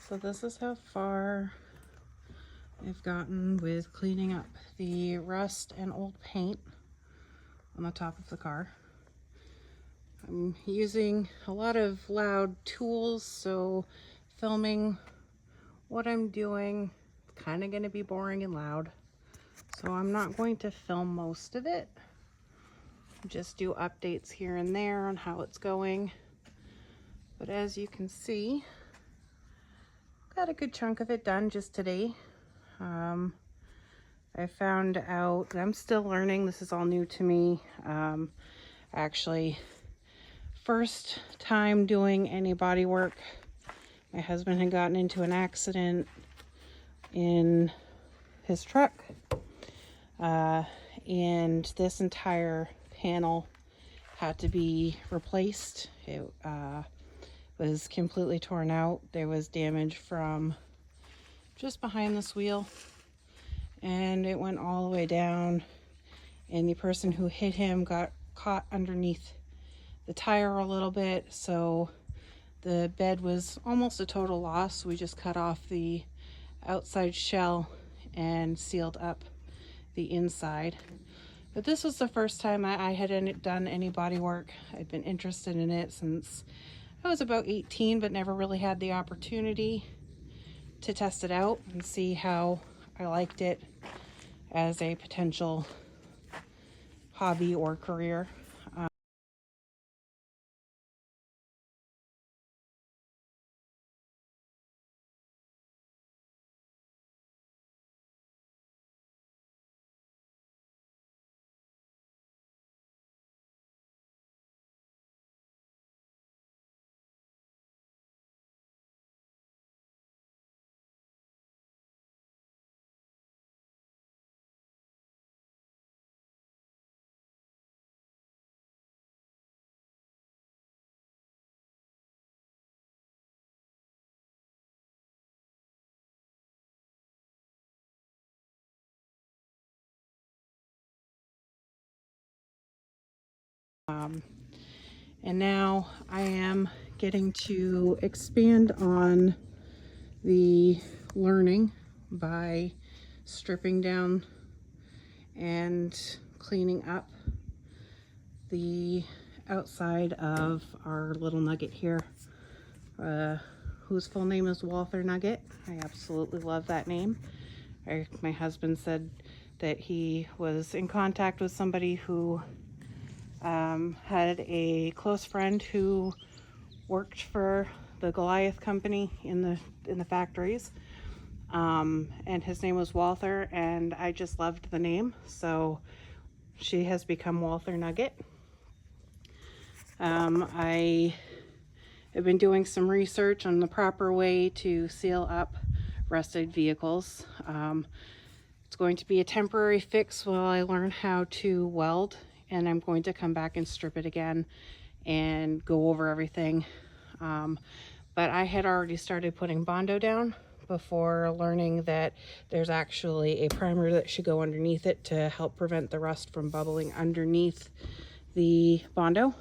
So this is how far I've gotten with cleaning up the rust and old paint on the top of the car. I'm using a lot of loud tools, so filming what I'm doing is kind of going to be boring and loud. So I'm not going to film most of it. Just do updates here and there on how it's going. But as you can see, got a good chunk of it done just today. I found out, I'm still learning, this is all new to me. Actually, first time doing any body work. My husband had gotten into an accident in his truck, and this entire panel had to be replaced. It was completely torn out. There was damage from just behind this wheel, and it went all the way down, and the person who hit him got caught underneath the tire a little bit, so the bed was almost a total loss. We just cut off the outside shell and sealed up the inside. But this was the first time I had done any body work. I'd been interested in it since I was about 18, but never really had the opportunity to test it out and see how I liked it as a potential hobby or career. And now I am getting to expand on the learning by stripping down and cleaning up the outside of our little nugget here, whose full name is Walther Nugget. I absolutely love that name. My husband said that he was in contact with somebody who had a close friend who worked for the Goliath company in the factories, and his name was Walther, and I just loved the name, so she has become Walther Nugget. I have been doing some research on the proper way to seal up rusted vehicles. It's going to be a temporary fix while I learn how to weld, and I'm going to come back and strip it again and go over everything. But I had already started putting Bondo down before learning that there's actually a primer that should go underneath it to help prevent the rust from bubbling underneath the Bondo.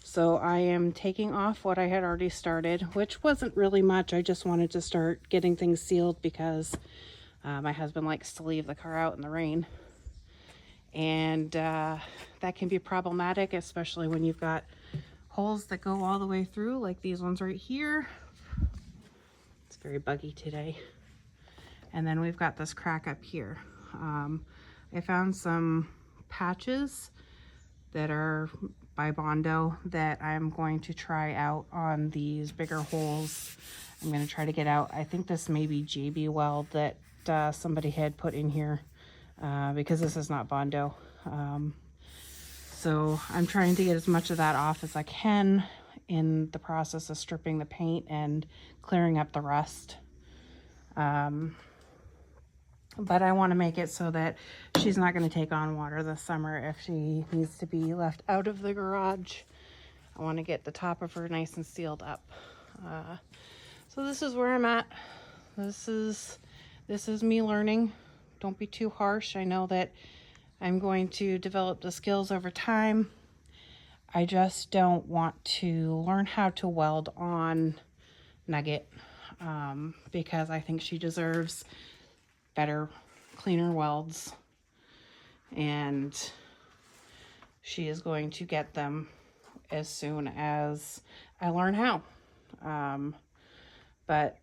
So I am taking off what I had already started, which wasn't really much. I just wanted to start getting things sealed because my husband likes to leave the car out in the rain. And that can be problematic, especially when you've got holes that go all the way through, like these ones right here. It's very buggy today. And then we've got this crack up here. I found some patches that are by Bondo that I'm going to try out on these bigger holes. I'm going to try to get out, I think this may be JB Weld that somebody had put in here, because this is not Bondo. So I'm trying to get as much of that off as I can in the process of stripping the paint and clearing up the rust. But I want to make it so that she's not going to take on water this summer if she needs to be left out of the garage. I want to get the top of her nice and sealed up. So this is where I'm at. This is me learning. Don't be too harsh. I know that I'm going to develop the skills over time. I just don't want to learn how to weld on Nugget. because I think she deserves better, cleaner welds, and she is going to get them as soon as I learn how. But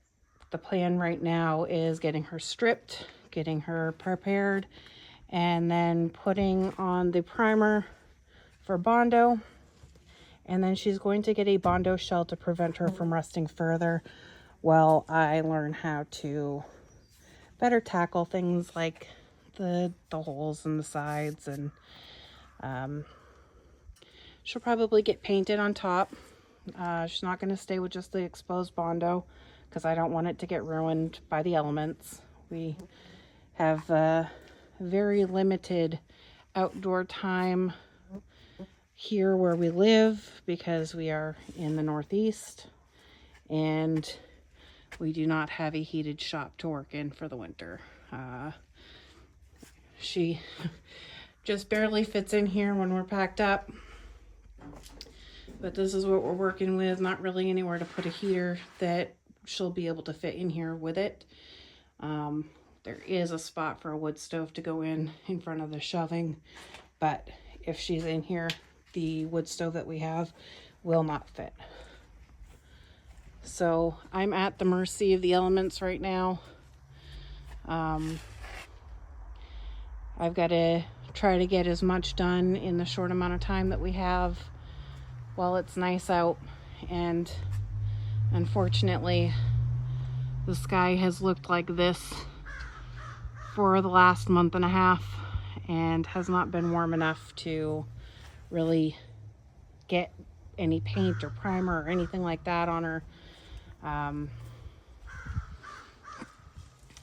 the plan right now is getting her stripped, getting her prepared, and then putting on the primer for Bondo. And then she's going to get a Bondo shell to prevent her from rusting further while I learn how to better tackle things like the holes in the sides. And she'll probably get painted on top. She's not going to stay with just the exposed Bondo because I don't want it to get ruined by the elements. We have very limited outdoor time here where we live because we are in the Northeast and we do not have a heated shop to work in for the winter. She just barely fits in here when we're packed up, but this is what we're working with. Not really anywhere to put a heater that she'll be able to fit in here with it. There is a spot for a wood stove to go in front of the shelving, but if she's in here, the wood stove that we have will not fit. So I'm at the mercy of the elements right now. I've got to try to get as much done in the short amount of time that we have while it's nice out. And unfortunately, the sky has looked like this for the last month and a half and has not been warm enough to really get any paint or primer or anything like that on her.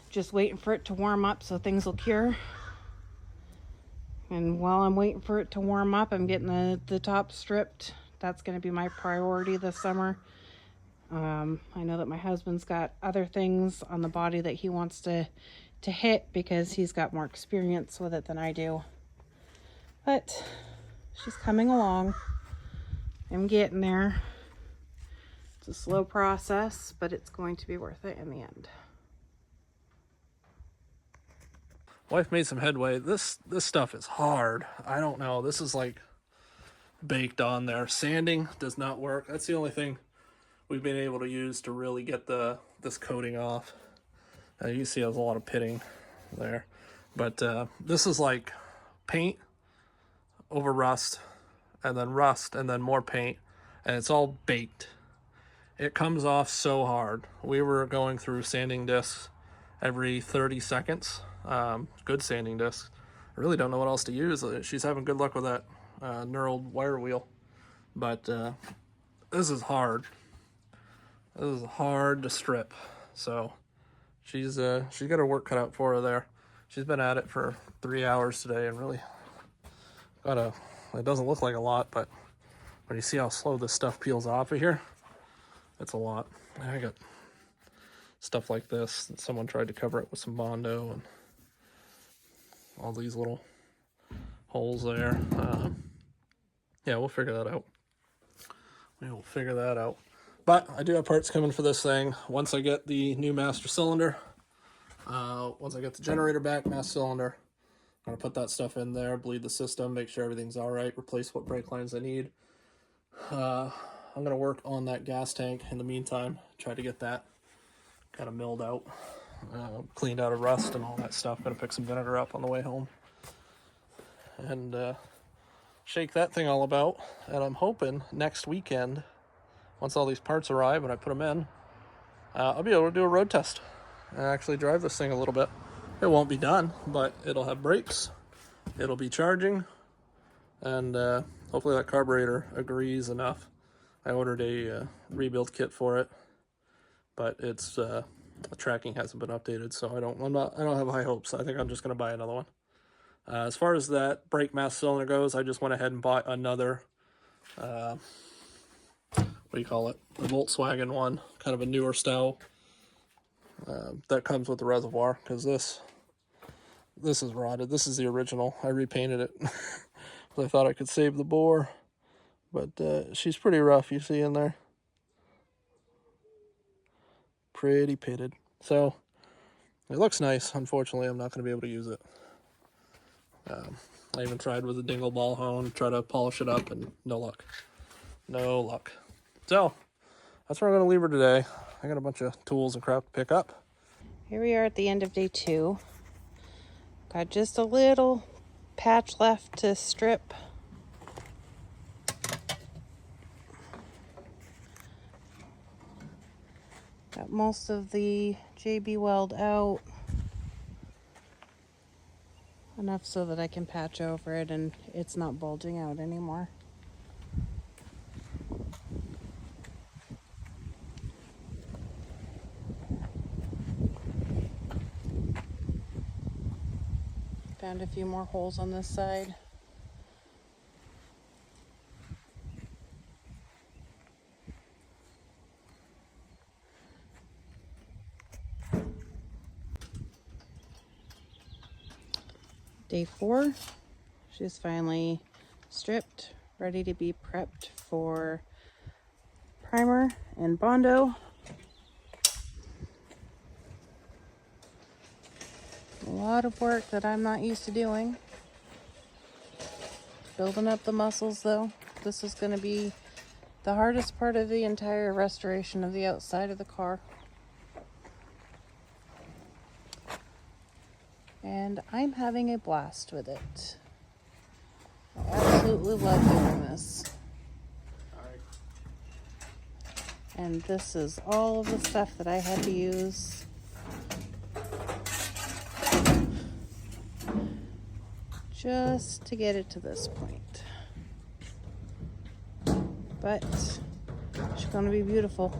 Just waiting for it to warm up so things will cure. And while I'm waiting for it to warm up, I'm getting the top stripped. That's going to be my priority this summer. I know that my husband's got other things on the body that he wants to hit because he's got more experience with it than I do. But she's coming along. I'm getting there. It's a slow process, but it's going to be worth it in the end. Wife made some headway. This stuff is hard. I don't know. This is like baked on there. Sanding does not work. That's the only thing we've been able to use to really get this coating off. You see there's a lot of pitting there. But this is like paint over rust and then more paint, and it's all baked. It comes off so hard. We were going through sanding discs every 30 seconds. Good sanding discs. I really don't know what else to use. She's having good luck with that knurled wire wheel. But this is hard. This is hard to strip. So she's got her work cut out for her there. She's been at it for 3 hours today and really it doesn't look like a lot, but when you see how slow this stuff peels off of here, it's a lot. I got stuff like this. Someone tried to cover it with some Bondo and all these little holes there. Yeah, we'll figure that out. We will figure that out. But I do have parts coming for this thing. Once I get the new master cylinder, once I get the generator back, master cylinder, I'm going to put that stuff in there, bleed the system, make sure everything's all right, replace what brake lines I need. I'm going to work on that gas tank in the meantime, try to get that kind of milled out, cleaned out of rust and all that stuff. Going to pick some vinegar up on the way home and shake that thing all about. And I'm hoping next weekend, once all these parts arrive and I put them in, I'll be able to do a road test and actually drive this thing a little bit. It won't be done, but it'll have brakes, it'll be charging, and hopefully that carburetor agrees enough. I ordered a rebuild kit for it, but it's the tracking hasn't been updated, so I don't have high hopes. I think I'm just going to buy another one. As far as that brake mass cylinder goes, I just went ahead and bought another what do you call it? The Volkswagen one, kind of a newer style. That comes with the reservoir, because this is rotted. This is the original. I repainted it. I thought I could save the bore, but she's pretty rough, you see in there. pretty pitted. So it looks nice. Unfortunately, I'm not going to be able to use it. I even tried with a dingle ball hone, try to polish it up, and no luck. No luck. So that's where I'm going to leave her today. I got a bunch of tools and crap to pick up. Here we are at the end of day 2. Got just a little patch left to strip. Got most of the JB weld out. Enough so that I can patch over it and it's not bulging out anymore. Found a few more holes on this side. Day 4, she's finally stripped, ready to be prepped for primer and Bondo. A lot of work that I'm not used to doing. Building up the muscles though. This is going to be the hardest part of the entire restoration of the outside of the car. And I'm having a blast with it. I absolutely love doing this. And this is all of the stuff that I had to use. Just to get it to this point. But it's going to be beautiful.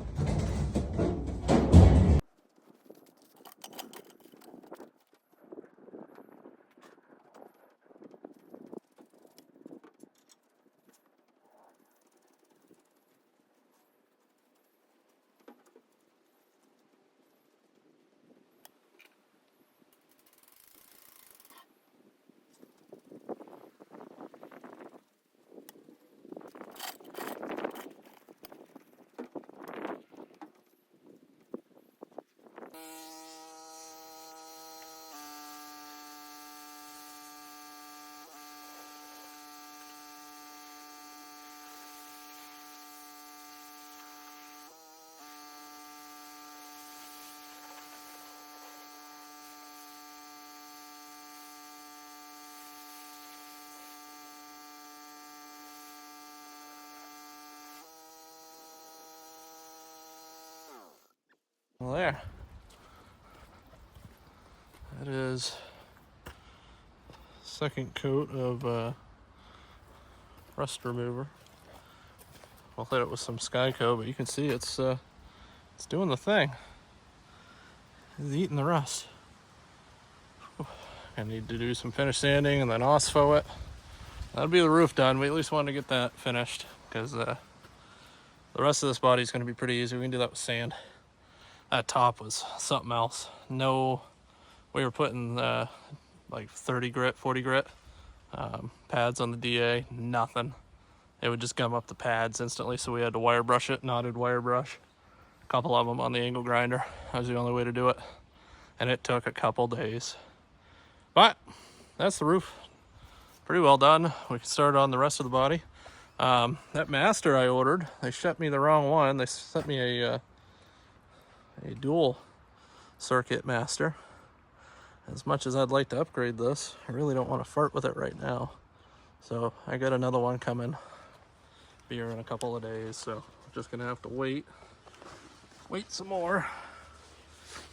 Well, there. That is second coat of rust remover. I'll hit it with some Skyco, but you can see it's doing the thing. It's eating the rust. I need to do some finish sanding and then OSFO it. That'll be the roof done. We at least wanted to get that finished because the rest of this body is going to be pretty easy. We can do that with sand. That top was something else. No, we were putting like 30 grit, 40 grit pads on the DA. Nothing. It would just gum up the pads instantly, so we had to wire brush it, knotted wire brush. A couple of them on the angle grinder. That was the only way to do it. And it took a couple days. But that's the roof. Pretty well done. We can start on the rest of the body. That master I ordered, they shipped me the wrong one. They sent me a dual circuit master. As much as I'd like to upgrade this, I really don't want to fart with it right now. So I got another one coming. Be here in a couple of days, so I'm just gonna have to wait some more.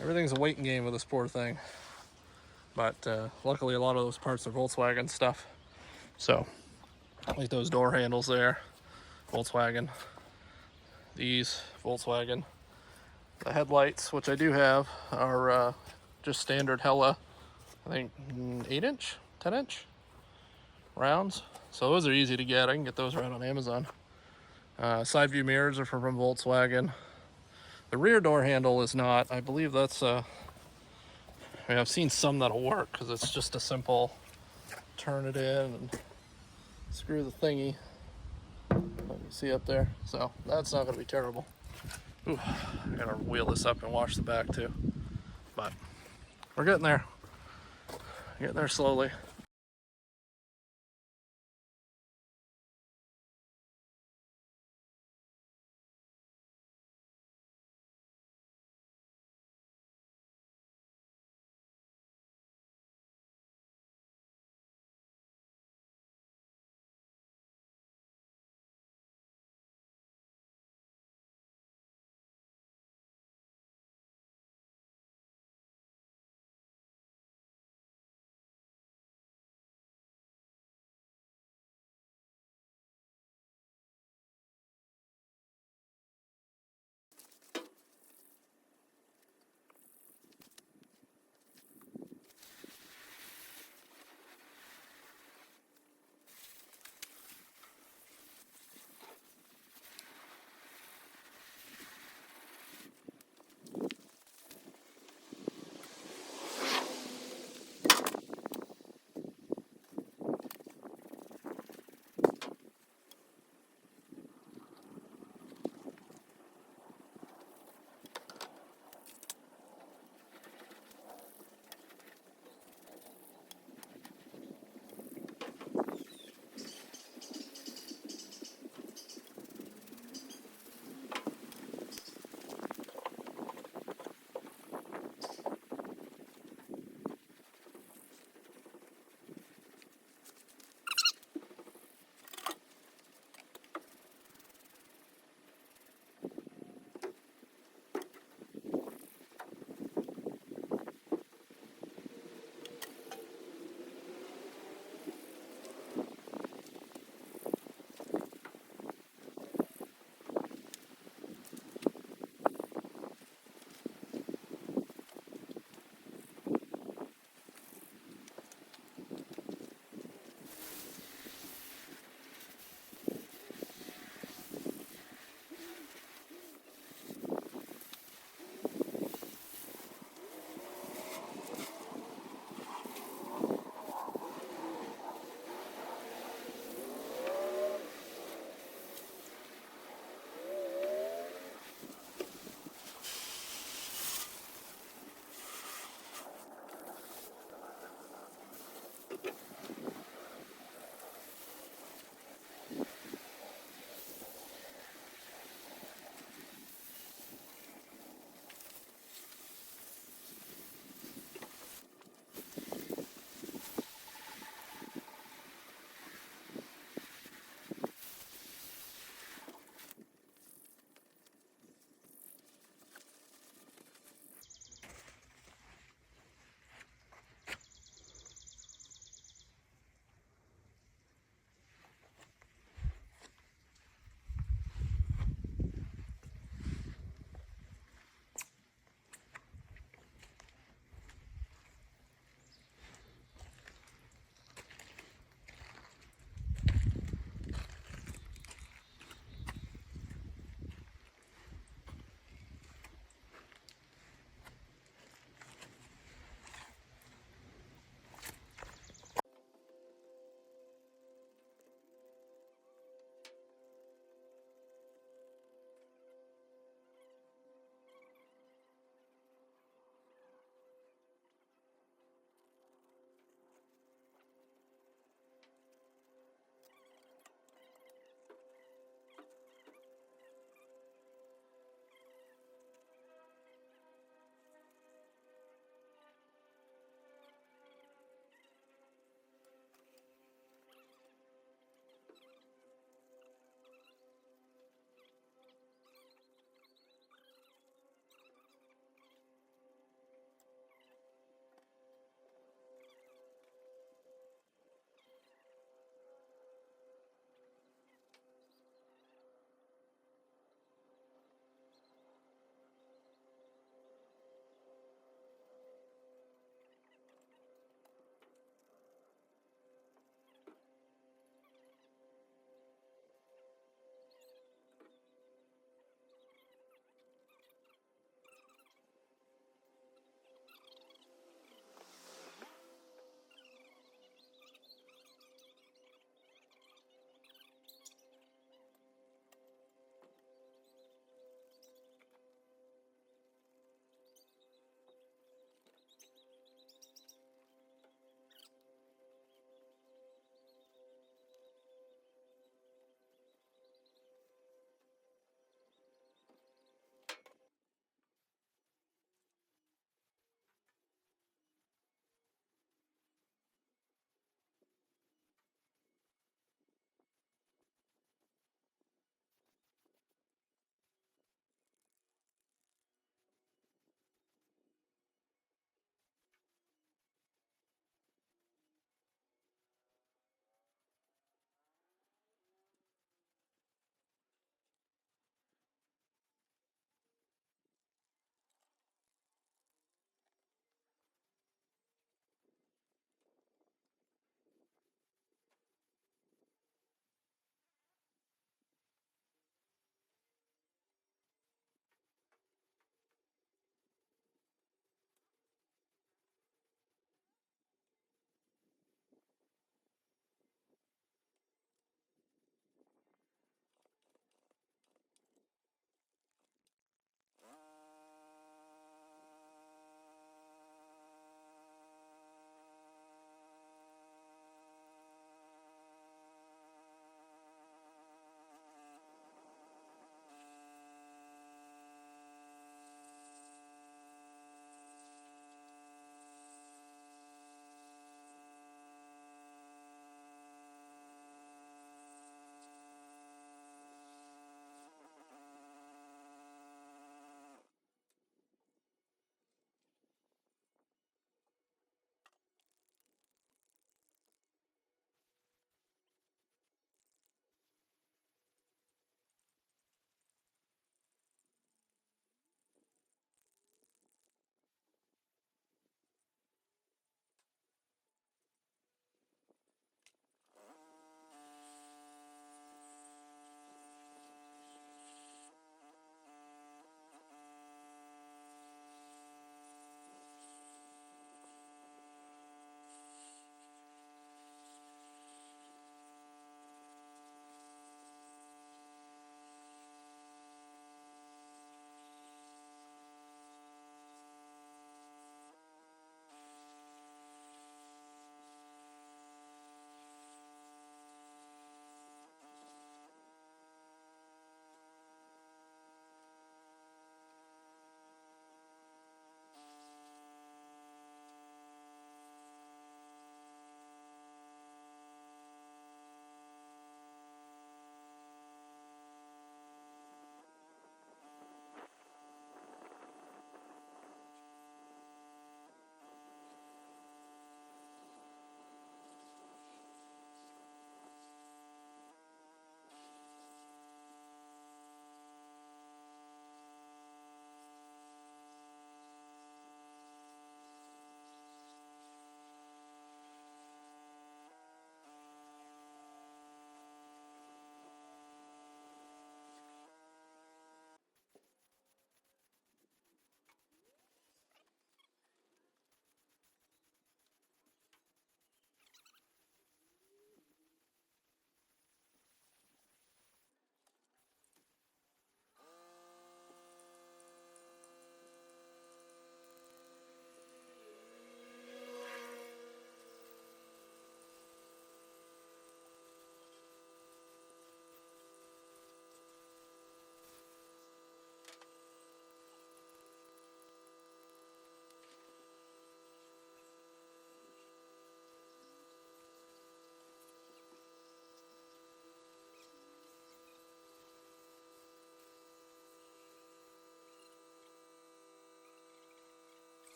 Everything's a waiting game with this poor thing. But luckily a lot of those parts are Volkswagen stuff. So, like those door handles there, Volkswagen. These, Volkswagen. The headlights, which I do have, are just standard Hella, I think 8-inch, 10-inch rounds. So those are easy to get. I can get those right on Amazon. Side view mirrors are from Volkswagen. The rear door handle is not. I believe that's I've seen some that'll work because it's just a simple turn it in and screw the thingy. Let me see up there. So that's not going to be terrible. Ooh, I gotta wheel this up and wash the back too. But we're getting there. Getting there slowly.